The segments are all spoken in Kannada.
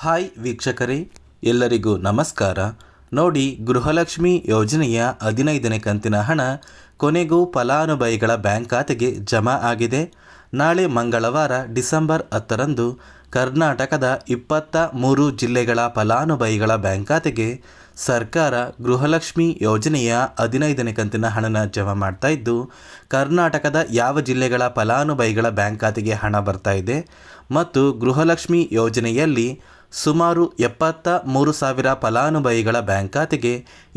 ಹಾಯ್ ವೀಕ್ಷಕರೇ, ಎಲ್ಲರಿಗೂ ನಮಸ್ಕಾರ. ನೋಡಿ, ಗೃಹಲಕ್ಷ್ಮಿ ಯೋಜನೆಯ 15ನೇ ಕಂತಿನ ಹಣ ಕೊನೆಗೂ ಫಲಾನುಭವಿಗಳ ಬ್ಯಾಂಕ್ ಖಾತೆಗೆ ಜಮಾ ಆಗಿದೆ. ನಾಳೆ ಮಂಗಳವಾರ ಡಿಸೆಂಬರ್ 10ರಂದು ಕರ್ನಾಟಕದ 23 ಜಿಲ್ಲೆಗಳ ಫಲಾನುಭವಿಗಳ ಬ್ಯಾಂಕ್ ಖಾತೆಗೆ ಸರ್ಕಾರ ಗೃಹಲಕ್ಷ್ಮಿ ಯೋಜನೆಯ 15ನೇ ಕಂತಿನ ಹಣನ ಜಮಾ ಮಾಡ್ತಾ ಇದ್ದು, ಕರ್ನಾಟಕದ ಯಾವ ಜಿಲ್ಲೆಗಳ ಫಲಾನುಭವಿಗಳ ಬ್ಯಾಂಕ್ ಖಾತೆಗೆ ಹಣ ಬರ್ತಾ ಇದೆ ಮತ್ತು ಗೃಹಲಕ್ಷ್ಮಿ ಯೋಜನೆಯಲ್ಲಿ ಸುಮಾರು 73,000 ಫಲಾನುಭವಿಗಳ ಬ್ಯಾಂಕ್ ಖಾತೆಗೆ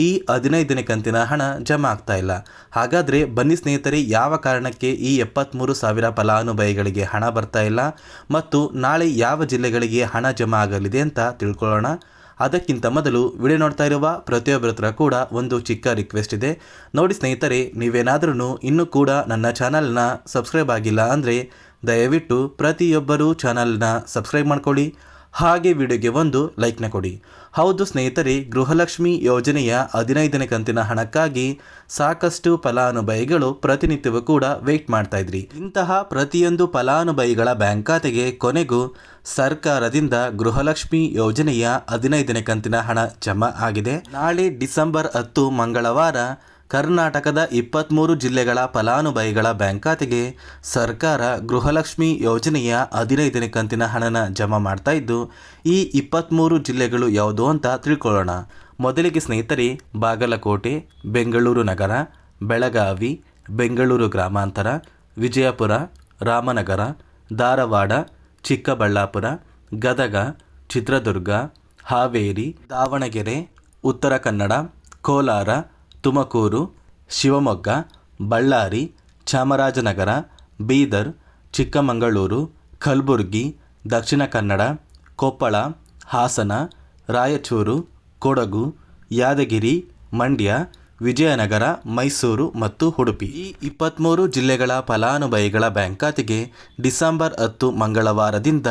ಈ 15ನೇ ಕಂತಿನ ಹಣ ಜಮಾ ಆಗ್ತಾ ಇಲ್ಲ. ಹಾಗಾದರೆ ಬನ್ನಿ ಸ್ನೇಹಿತರೆ, ಯಾವ ಕಾರಣಕ್ಕೆ ಈ 73,000 ಫಲಾನುಭವಿಗಳಿಗೆ ಹಣ ಬರ್ತಾ ಇಲ್ಲ ಮತ್ತು ನಾಳೆ ಯಾವ ಜಿಲ್ಲೆಗಳಿಗೆ ಹಣ ಜಮಾ ಆಗಲಿದೆ ಅಂತ ತಿಳ್ಕೊಳ್ಳೋಣ. ಅದಕ್ಕಿಂತ ಮೊದಲು ವಿಡಿಯೋ ನೋಡ್ತಾ ಇರುವ ಪ್ರತಿಯೊಬ್ಬರ ಹತ್ರ ಕೂಡ ಒಂದು ಚಿಕ್ಕ ರಿಕ್ವೆಸ್ಟ್ ಇದೆ. ನೋಡಿ ಸ್ನೇಹಿತರೆ, ನೀವೇನಾದ್ರೂ ಇನ್ನೂ ಕೂಡ ನನ್ನ ಚಾನಲ್ನ ಸಬ್ಸ್ಕ್ರೈಬ್ ಆಗಿಲ್ಲ ಅಂದರೆ ದಯವಿಟ್ಟು ಪ್ರತಿಯೊಬ್ಬರೂ ಚಾನಲ್ನ ಸಬ್ಸ್ಕ್ರೈಬ್ ಮಾಡ್ಕೊಳ್ಳಿ, ಹಾಗೆ ವಿಡಿಯೋಗೆ ಒಂದು ಲೈಕ್ನ ಕೊಡಿ. ಹೌದು ಸ್ನೇಹಿತರೆ, ಗೃಹಲಕ್ಷ್ಮಿ ಯೋಜನೆಯ 15ನೇ ಕಂತಿನ ಹಣಕ್ಕಾಗಿ ಸಾಕಷ್ಟು ಫಲಾನುಭವಿಗಳು ಪ್ರತಿನಿತ್ಯವೂ ಕೂಡ ವೆಯ್ಟ್ ಮಾಡ್ತಾ ಇದ್ರಿ. ಇಂತಹ ಪ್ರತಿಯೊಂದು ಫಲಾನುಭವಿಗಳ ಬ್ಯಾಂಕ್ ಖಾತೆಗೆ ಕೊನೆಗೂ ಸರ್ಕಾರದಿಂದ ಗೃಹಲಕ್ಷ್ಮಿ ಯೋಜನೆಯ 15ನೇ ಕಂತಿನ ಹಣ ಜಮಾ ಆಗಿದೆ. ನಾಳೆ ಡಿಸೆಂಬರ್ 10 ಮಂಗಳವಾರ ಕರ್ನಾಟಕದ 23 ಜಿಲ್ಲೆಗಳ ಫಲಾನುಭವಿಗಳ ಬ್ಯಾಂಕ್ ಖಾತೆಗೆ ಸರ್ಕಾರ ಗೃಹಲಕ್ಷ್ಮಿ ಯೋಜನೆಯ 15ನೇ ಕಂತಿನ ಹಣನ ಜಮಾ ಮಾಡ್ತಾ ಇದ್ದು, ಈ 23 ಜಿಲ್ಲೆಗಳು ಯಾವುದು ಅಂತ ತಿಳ್ಕೊಳ್ಳೋಣ. ಮೊದಲಿಗೆ ಸ್ನೇಹಿತರೆ, ಬಾಗಲಕೋಟೆ, ಬೆಂಗಳೂರು ನಗರ, ಬೆಳಗಾವಿ, ಬೆಂಗಳೂರು ಗ್ರಾಮಾಂತರ, ವಿಜಯಪುರ, ರಾಮನಗರ, ಧಾರವಾಡ, ಚಿಕ್ಕಬಳ್ಳಾಪುರ, ಗದಗ, ಚಿತ್ರದುರ್ಗ, ಹಾವೇರಿ, ದಾವಣಗೆರೆ, ಉತ್ತರ ಕನ್ನಡ, ಕೋಲಾರ, ತುಮಕೂರು, ಶಿವಮೊಗ್ಗ, ಬಳ್ಳಾರಿ, ಚಾಮರಾಜನಗರ, ಬೀದರ್, ಚಿಕ್ಕಮಗಳೂರು, ಕಲಬುರಗಿ, ದಕ್ಷಿಣ ಕನ್ನಡ, ಕೊಪ್ಪಳ, ಹಾಸನ, ರಾಯಚೂರು, ಕೊಡಗು, ಯಾದಗಿರಿ, ಮಂಡ್ಯ, ವಿಜಯನಗರ, ಮೈಸೂರು ಮತ್ತು ಉಡುಪಿ. ಈ 23 ಜಿಲ್ಲೆಗಳ ಫಲಾನುಭವಿಗಳ ಬ್ಯಾಂಕ್ ಖಾತೆಗೆ ಡಿಸೆಂಬರ್ 10 ಮಂಗಳವಾರದಿಂದ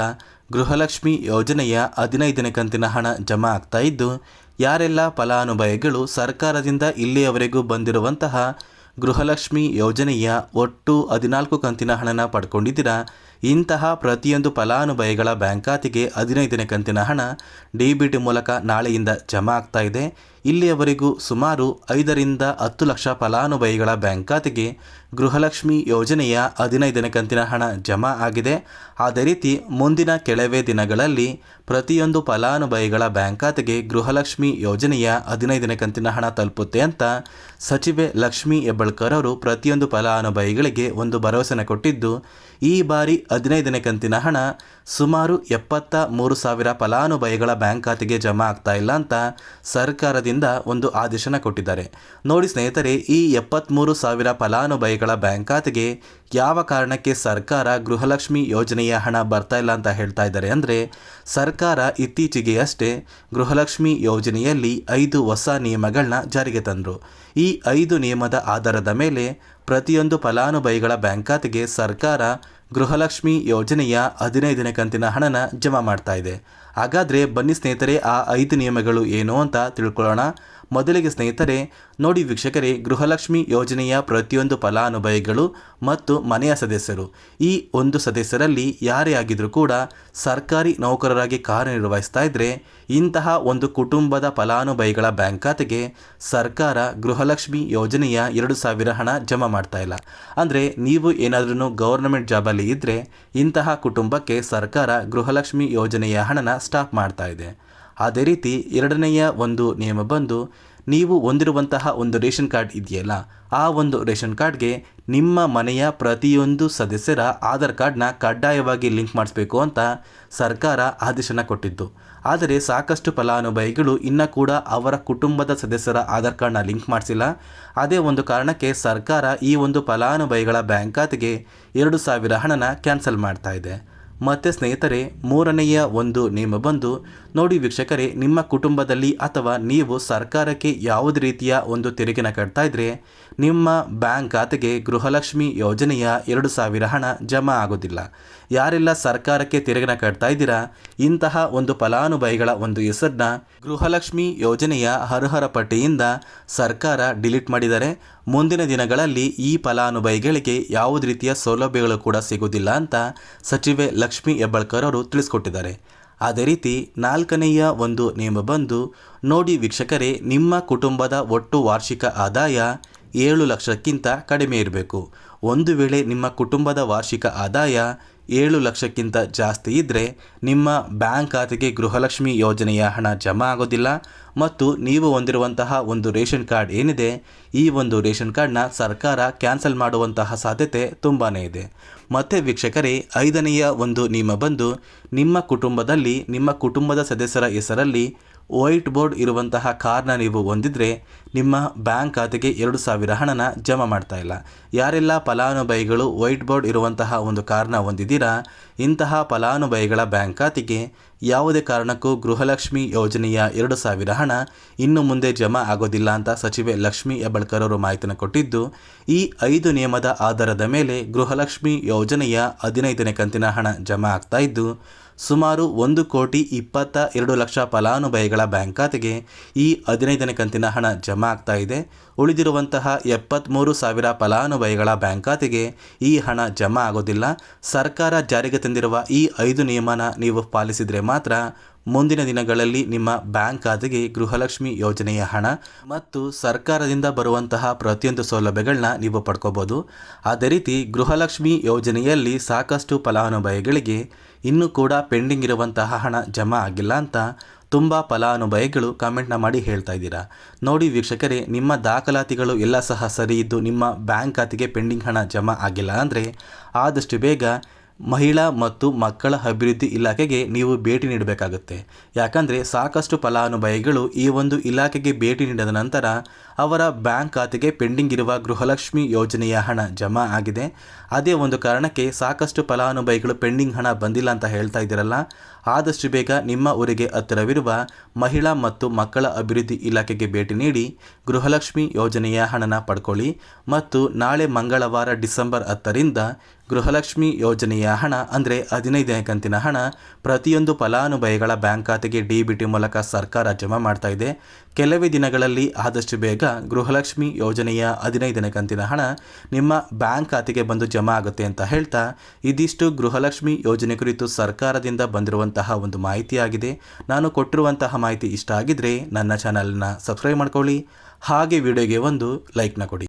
ಗೃಹಲಕ್ಷ್ಮಿ ಯೋಜನೆಯ 15ನೇ ಕಂತಿನ ಹಣ ಜಮಾ ಆಗ್ತಾ ಇದ್ದು, ಯಾರೆಲ್ಲ ಫಲಾನುಭವಿಗಳು ಸರ್ಕಾರದಿಂದ ಇಲ್ಲಿಯವರೆಗೂ ಬಂದಿರುವಂತಹ ಗೃಹಲಕ್ಷ್ಮಿ ಯೋಜನೆಯ ಒಟ್ಟು 14 ಕಂತಿನ ಹಣನ ಪಡ್ಕೊಂಡಿದ್ದೀರಾ, ಇಂತಹ ಪ್ರತಿಯೊಂದು ಫಲಾನುಭವಿಗಳ ಬ್ಯಾಂಕ್ ಖಾತೆಗೆ 15ನೇ ಕಂತಿನ ಹಣ ಡಿ.ಬಿ.ಟಿ ಮೂಲಕ ನಾಳೆಯಿಂದ ಜಮಾ ಆಗ್ತಾ ಇದೆ. ಇಲ್ಲಿಯವರೆಗೂ ಸುಮಾರು 5ರಿಂದ 10 ಲಕ್ಷ ಫಲಾನುಭವಿಗಳ ಬ್ಯಾಂಕ್ ಖಾತೆಗೆ ಗೃಹಲಕ್ಷ್ಮಿ ಯೋಜನೆಯ 15ನೇ ಕಂತಿನ ಹಣ ಜಮಾ ಆಗಿದೆ. ಅದೇ ರೀತಿ ಮುಂದಿನ ಕೆಲವೇ ದಿನಗಳಲ್ಲಿ ಪ್ರತಿಯೊಂದು ಫಲಾನುಭವಿಗಳ ಬ್ಯಾಂಕ್ ಖಾತೆಗೆ ಗೃಹಲಕ್ಷ್ಮಿ ಯೋಜನೆಯ 15ನೇ ಕಂತಿನ ಹಣ ತಲುಪುತ್ತೆ ಅಂತ ಸಚಿವೆ ಲಕ್ಷ್ಮೀ ಹೆಬ್ಬಾಳ್ಕರ್ ಅವರು ಪ್ರತಿಯೊಂದು ಫಲಾನುಭವಿಗಳಿಗೆ ಒಂದು ಭರವಸೆನ ಕೊಟ್ಟಿದ್ದು, ಈ ಬಾರಿ 15ನೇ ಕಂತಿನ ಹಣ ಸುಮಾರು 73,000 ಫಲಾನುಭವಿಗಳ ಬ್ಯಾಂಕ್ ಖಾತೆಗೆ ಜಮಾ ಆಗ್ತಾ ಇಲ್ಲ ಅಂತ ಸರ್ಕಾರದಿಂದ ಒಂದು ಆದೇಶನ ಕೊಟ್ಟಿದ್ದಾರೆ. ನೋಡಿ ಸ್ನೇಹಿತರೆ, ಈ 73,000 ಫಲಾನುಭವಿಗಳ ಬ್ಯಾಂಕ್ ಖಾತೆಗೆ ಯಾವ ಕಾರಣಕ್ಕೆ ಸರ್ಕಾರ ಗೃಹಲಕ್ಷ್ಮಿ ಯೋಜನೆಯ ಹಣ ಬರ್ತಾ ಇಲ್ಲ ಅಂತ ಹೇಳ್ತಾ ಇದ್ದಾರೆ ಅಂದರೆ, ಸರ್ಕಾರ ಇತ್ತೀಚೆಗೆ ಅಷ್ಟೇ ಗೃಹಲಕ್ಷ್ಮಿ ಯೋಜನೆಯಲ್ಲಿ 5 ಹೊಸ ನಿಯಮಗಳನ್ನ ಜಾರಿಗೆ ತಂದರು. ಈ 5 ನಿಯಮದ ಆಧಾರದ ಮೇಲೆ ಪ್ರತಿಯೊಂದು ಫಲಾನುಭವಿಗಳ ಬ್ಯಾಂಕ್ ಖಾತೆಗೆ ಸರ್ಕಾರ ಗೃಹಲಕ್ಷ್ಮಿ ಯೋಜನೆಯ 15ನೇ ಕಂತಿನ ಹಣನ ಜಮಾ ಮಾಡ್ತಾ ಇದೆ. ಹಾಗಾದರೆ ಬನ್ನಿ ಸ್ನೇಹಿತರೆ, ಆ 5 ನಿಯಮಗಳು ಏನು ಅಂತ ತಿಳ್ಕೊಳ್ಳೋಣ. ಮೊದಲಿಗೆ ಸ್ನೇಹಿತರೆ, ನೋಡಿ ವೀಕ್ಷಕರೇ, ಗೃಹಲಕ್ಷ್ಮಿ ಯೋಜನೆಯ ಪ್ರತಿಯೊಂದು ಫಲಾನುಭವಿಗಳು ಮತ್ತು ಮನೆಯ ಸದಸ್ಯರು, ಈ ಒಂದು ಸದಸ್ಯರಲ್ಲಿ ಯಾರೇ ಆಗಿದ್ರೂ ಕೂಡ ಸರ್ಕಾರಿ ನೌಕರರಾಗಿ ಕಾರ್ಯನಿರ್ವಹಿಸ್ತಾ ಇದ್ದರೆ, ಇಂತಹ ಒಂದು ಕುಟುಂಬದ ಫಲಾನುಭವಿಗಳ ಬ್ಯಾಂಕ್ ಖಾತೆಗೆ ಸರ್ಕಾರ ಗೃಹಲಕ್ಷ್ಮಿ ಯೋಜನೆಯ 2,000 ಹಣ ಜಮಾ ಮಾಡ್ತಾ ಇಲ್ಲ. ಅಂದರೆ ನೀವು ಏನಾದ್ರೂ ಗೌರ್ನಮೆಂಟ್ ಜಾಬಲ್ಲಿ ಇದ್ದರೆ ಇಂತಹ ಕುಟುಂಬಕ್ಕೆ ಸರ್ಕಾರ ಗೃಹಲಕ್ಷ್ಮಿ ಯೋಜನೆಯ ಹಣನ ಸ್ಟಾಪ್ ಮಾಡ್ತಾ ಇದೆ. ಅದೇ ರೀತಿ ಎರಡನೆಯ ಒಂದು ನಿಯಮ ಬಂದು, ನೀವು ಹೊಂದಿರುವಂತಹ ಒಂದು ರೇಷನ್ ಕಾರ್ಡ್ ಇದೆಯಲ್ಲ, ಆ ಒಂದು ರೇಷನ್ ಕಾರ್ಡ್ಗೆ ನಿಮ್ಮ ಮನೆಯ ಪ್ರತಿಯೊಂದು ಸದಸ್ಯರ ಆಧಾರ್ ಕಾರ್ಡ್ನ ಕಡ್ಡಾಯವಾಗಿ ಲಿಂಕ್ ಮಾಡಿಸ್ಬೇಕು ಅಂತ ಸರ್ಕಾರ ಆದೇಶನ ಕೊಟ್ಟಿದ್ದು. ಆದರೆ ಸಾಕಷ್ಟು ಫಲಾನುಭವಿಗಳು ಇನ್ನೂ ಕೂಡ ಅವರ ಕುಟುಂಬದ ಸದಸ್ಯರ ಆಧಾರ್ ಕಾರ್ಡ್ನ ಲಿಂಕ್ ಮಾಡಿಸಿಲ್ಲ. ಅದೇ ಒಂದು ಕಾರಣಕ್ಕೆ ಸರ್ಕಾರ ಈ ಒಂದು ಫಲಾನುಭವಿಗಳ ಬ್ಯಾಂಕ್ ಖಾತೆಗೆ 2,000 ಹಣನ ಕ್ಯಾನ್ಸಲ್ ಮಾಡ್ತಾ ಇದೆ. ಮತ್ತು ಸ್ನೇಹಿತರೆ, ಮೂರನೆಯ ಒಂದು ನಿಯಮ ಬಂದು, ನೋಡಿ ವೀಕ್ಷಕರೇ, ನಿಮ್ಮ ಕುಟುಂಬದಲ್ಲಿ ಅಥವಾ ನೀವು ಸರ್ಕಾರಕ್ಕೆ ಯಾವುದೇ ರೀತಿಯ ಒಂದು ತೆರಿಗೆನ ಕಟ್ತಾ ಇದ್ದರೆ ನಿಮ್ಮ ಬ್ಯಾಂಕ್ ಖಾತೆಗೆ ಗೃಹಲಕ್ಷ್ಮಿ ಯೋಜನೆಯ 2,000 ಹಣ ಜಮಾ ಆಗೋದಿಲ್ಲ. ಯಾರೆಲ್ಲ ಸರ್ಕಾರಕ್ಕೆ ತೆರಿಗೆನ ಕಟ್ತಾ ಇದ್ದೀರಾ, ಇಂತಹ ಒಂದು ಫಲಾನುಭವಿಗಳ ಒಂದು ಹೆಸರನ್ನ ಗೃಹಲಕ್ಷ್ಮಿ ಯೋಜನೆಯ ಅರ್ಹರ ಪಟ್ಟಿಯಿಂದ ಸರ್ಕಾರ ಡಿಲೀಟ್ ಮಾಡಿದ್ದಾರೆ. ಮುಂದಿನ ದಿನಗಳಲ್ಲಿ ಈ ಫಲಾನುಭವಿಗಳಿಗೆ ಯಾವುದೇ ರೀತಿಯ ಸೌಲಭ್ಯಗಳು ಕೂಡ ಸಿಗುವುದಿಲ್ಲ ಅಂತ ಸಚಿವೆ ಲಕ್ಷ್ಮೀ ಹೆಬ್ಬಾಳ್ಕರ್ ಅವರು ತಿಳಿಸ್ಕೊಟ್ಟಿದ್ದಾರೆ. ಅದೇ ರೀತಿ ನಾಲ್ಕನೆಯ ಒಂದು ನಿಯಮ ಬಂದು ನೋಡಿ ವೀಕ್ಷಕರೇ, ನಿಮ್ಮ ಕುಟುಂಬದ ಒಟ್ಟು ವಾರ್ಷಿಕ ಆದಾಯ 7 ಲಕ್ಷಕ್ಕಿಂತ ಕಡಿಮೆ ಇರಬೇಕು. ಒಂದು ವೇಳೆ ನಿಮ್ಮ ಕುಟುಂಬದ ವಾರ್ಷಿಕ ಆದಾಯ 7 ಲಕ್ಷಕ್ಕಿಂತ ಜಾಸ್ತಿ ಇದ್ದರೆ ನಿಮ್ಮ ಬ್ಯಾಂಕ್ ಖಾತೆಗೆ ಗೃಹಲಕ್ಷ್ಮಿ ಯೋಜನೆಯ ಹಣ ಜಮಾ ಆಗೋದಿಲ್ಲ ಮತ್ತು ನೀವು ಹೊಂದಿರುವಂತಹ ಒಂದು ರೇಷನ್ ಕಾರ್ಡ್ ಏನಿದೆ, ಈ ಒಂದು ರೇಷನ್ ಕಾರ್ಡ್ನ ಸರ್ಕಾರ ಕ್ಯಾನ್ಸಲ್ ಮಾಡುವಂತಹ ಸಾಧ್ಯತೆ ತುಂಬಾ ಇದೆ. ಮತ್ತು ವೀಕ್ಷಕರೇ, 5ನೆಯ ಒಂದು ನಿಯಮ ಬಂದು ನಿಮ್ಮ ಕುಟುಂಬದಲ್ಲಿ ನಿಮ್ಮ ಕುಟುಂಬದ ಸದಸ್ಯರ ಹೆಸರಲ್ಲಿ ವೈಟ್ ಬೋರ್ಡ್ ಇರುವಂತಹ ಕಾರ್ನ ನೀವು ಹೊಂದಿದ್ರೆ ನಿಮ್ಮ ಬ್ಯಾಂಕ್ ಖಾತೆಗೆ 2,000 ಹಣನ ಜಮಾ ಮಾಡ್ತಾ ಇಲ್ಲ. ಯಾರೆಲ್ಲ ಫಲಾನುಭವಿಗಳು ವೈಟ್ ಬೋರ್ಡ್ ಇರುವಂತಹ ಒಂದು ಕಾರ್ನ ಹೊಂದಿದ್ದೀರಾ, ಇಂತಹ ಫಲಾನುಭವಿಗಳ ಬ್ಯಾಂಕ್ ಖಾತೆಗೆ ಯಾವುದೇ ಕಾರಣಕ್ಕೂ ಗೃಹಲಕ್ಷ್ಮಿ ಯೋಜನೆಯ 2,000 ಹಣ ಇನ್ನು ಮುಂದೆ ಜಮಾ ಆಗೋದಿಲ್ಲ ಅಂತ ಸಚಿವೆ ಲಕ್ಷ್ಮೀ ಹೆಬ್ಬಾಳ್ಕರ್ ಅವರು ಮಾಹಿತಿಯನ್ನು ಕೊಟ್ಟಿದ್ದು, ಈ 5 ನಿಯಮದ ಆಧಾರದ ಮೇಲೆ ಗೃಹಲಕ್ಷ್ಮಿ ಯೋಜನೆಯ 15ನೇ ಕಂತಿನ ಹಣ ಜಮಾ ಆಗ್ತಾ ಇದ್ದು, ಸುಮಾರು 1,22,00,000 ಫಲಾನುಭವಿಗಳ ಬ್ಯಾಂಕ್ ಖಾತೆಗೆ ಈ 15ನೇ ಕಂತಿನ ಹಣ ಜಮಾ ಆಗ್ತಾ ಇದೆ. ಉಳಿದಿರುವಂತಹ 73,000 ಫಲಾನುಭವಿಗಳ ಬ್ಯಾಂಕ್ ಖಾತೆಗೆ ಈ ಹಣ ಜಮಾ ಆಗೋದಿಲ್ಲ. ಸರ್ಕಾರ ಜಾರಿಗೆ ತಂದಿರುವ ಈ 5 ನಿಯಮನ ನೀವು ಪಾಲಿಸಿದರೆ ಮಾತ್ರ ಮುಂದಿನ ದಿನಗಳಲ್ಲಿ ನಿಮ್ಮ ಬ್ಯಾಂಕ್ ಖಾತೆಗೆ ಗೃಹಲಕ್ಷ್ಮಿ ಯೋಜನೆಯ ಹಣ ಮತ್ತು ಸರ್ಕಾರದಿಂದ ಬರುವಂತಹ ಪ್ರತಿಯೊಂದು ಸೌಲಭ್ಯಗಳನ್ನ ನೀವು ಪಡ್ಕೋಬೋದು. ಅದೇ ರೀತಿ ಗೃಹಲಕ್ಷ್ಮಿ ಯೋಜನೆಯಲ್ಲಿ ಸಾಕಷ್ಟು ಫಲಾನುಭವಿಗಳಿಗೆ ಇನ್ನೂ ಕೂಡ ಪೆಂಡಿಂಗ್ ಇರುವಂತಹ ಹಣ ಜಮಾ ಆಗಿಲ್ಲ ಅಂತ ತುಂಬ ಫಲಾನುಭವಿಗಳು ಕಮೆಂಟ್ನ ಮಾಡಿ ಹೇಳ್ತಾ ಇದ್ದೀರಾ. ನೋಡಿ ವೀಕ್ಷಕರೇ, ನಿಮ್ಮ ದಾಖಲಾತಿಗಳು ಎಲ್ಲ ಸಹ ಸರಿ ಇದ್ದು ನಿಮ್ಮ ಬ್ಯಾಂಕ್ ಖಾತೆಗೆ ಪೆಂಡಿಂಗ್ ಹಣ ಜಮಾ ಆಗಿಲ್ಲ ಅಂದರೆ ಆದಷ್ಟು ಬೇಗ ಮಹಿಳಾ ಮತ್ತು ಮಕ್ಕಳ ಅಭಿವೃದ್ಧಿ ಇಲಾಖೆಗೆ ನೀವು ಭೇಟಿ ನೀಡಬೇಕಾಗುತ್ತೆ. ಯಾಕಂದರೆ ಸಾಕಷ್ಟು ಫಲಾನುಭವಿಗಳು ಈ ಒಂದು ಇಲಾಖೆಗೆ ಭೇಟಿ ನೀಡಿದ ನಂತರ ಅವರ ಬ್ಯಾಂಕ್ ಖಾತೆಗೆ ಪೆಂಡಿಂಗ್ ಇರುವ ಗೃಹಲಕ್ಷ್ಮಿ ಯೋಜನೆಯ ಹಣ ಜಮಾ ಆಗಿದೆ. ಅದೇ ಒಂದು ಕಾರಣಕ್ಕೆ ಸಾಕಷ್ಟು ಫಲಾನುಭವಿಗಳು ಪೆಂಡಿಂಗ್ ಹಣ ಬಂದಿಲ್ಲ ಅಂತ ಹೇಳ್ತಾ ಇದ್ದೀರಲ್ಲ, ಆದಷ್ಟು ಬೇಗ ನಿಮ್ಮ ಊರಿಗೆ ಹತ್ತಿರವಿರುವ ಮಹಿಳಾ ಮತ್ತು ಮಕ್ಕಳ ಅಭಿವೃದ್ಧಿ ಇಲಾಖೆಗೆ ಭೇಟಿ ನೀಡಿ ಗೃಹಲಕ್ಷ್ಮಿ ಯೋಜನೆಯ ಹಣನ ಪಡ್ಕೊಳ್ಳಿ. ಮತ್ತು ನಾಳೆ ಮಂಗಳವಾರ ಡಿಸೆಂಬರ್ 10ರಿಂದ ಗೃಹಲಕ್ಷ್ಮಿ ಯೋಜನೆಯ ಹಣ ಅಂದರೆ 15ನೇ ಕಂತಿನ ಹಣ ಪ್ರತಿಯೊಂದು ಫಲಾನುಭವಿಗಳ ಬ್ಯಾಂಕ್ ಖಾತೆಗೆ DBT ಮೂಲಕ ಸರ್ಕಾರ ಜಮಾ ಮಾಡ್ತಾ ಇದೆ. ಕೆಲವೇ ದಿನಗಳಲ್ಲಿ ಆದಷ್ಟು ಬೇಗ ಗೃಹಲಕ್ಷ್ಮಿ ಯೋಜನೆಯ 15ನೇ ಕಂತಿನ ಹಣ ನಿಮ್ಮ ಬ್ಯಾಂಕ್ ಖಾತೆಗೆ ಬಂದು ಜಮಾ ಆಗುತ್ತೆ ಅಂತ ಹೇಳ್ತಾ, ಇದಿಷ್ಟು ಗೃಹಲಕ್ಷ್ಮಿ ಯೋಜನೆ ಕುರಿತು ಸರ್ಕಾರದಿಂದ ಬಂದಿರುವಂತಹ ಒಂದು ಮಾಹಿತಿಯಾಗಿದೆ. ನಾನು ಕೊಟ್ಟಿರುವಂತಹ ಮಾಹಿತಿ ಇಷ್ಟ ಆಗಿದ್ರೆ ನನ್ನ ಚಾನಲ್ನ ಸಬ್ಸ್ಕ್ರೈಬ್ ಮಾಡ್ಕೊಳ್ಳಿ, ಹಾಗೆ ವಿಡಿಯೋಗೆ ಒಂದು ಲೈಕ್ನ ಕೊಡಿ.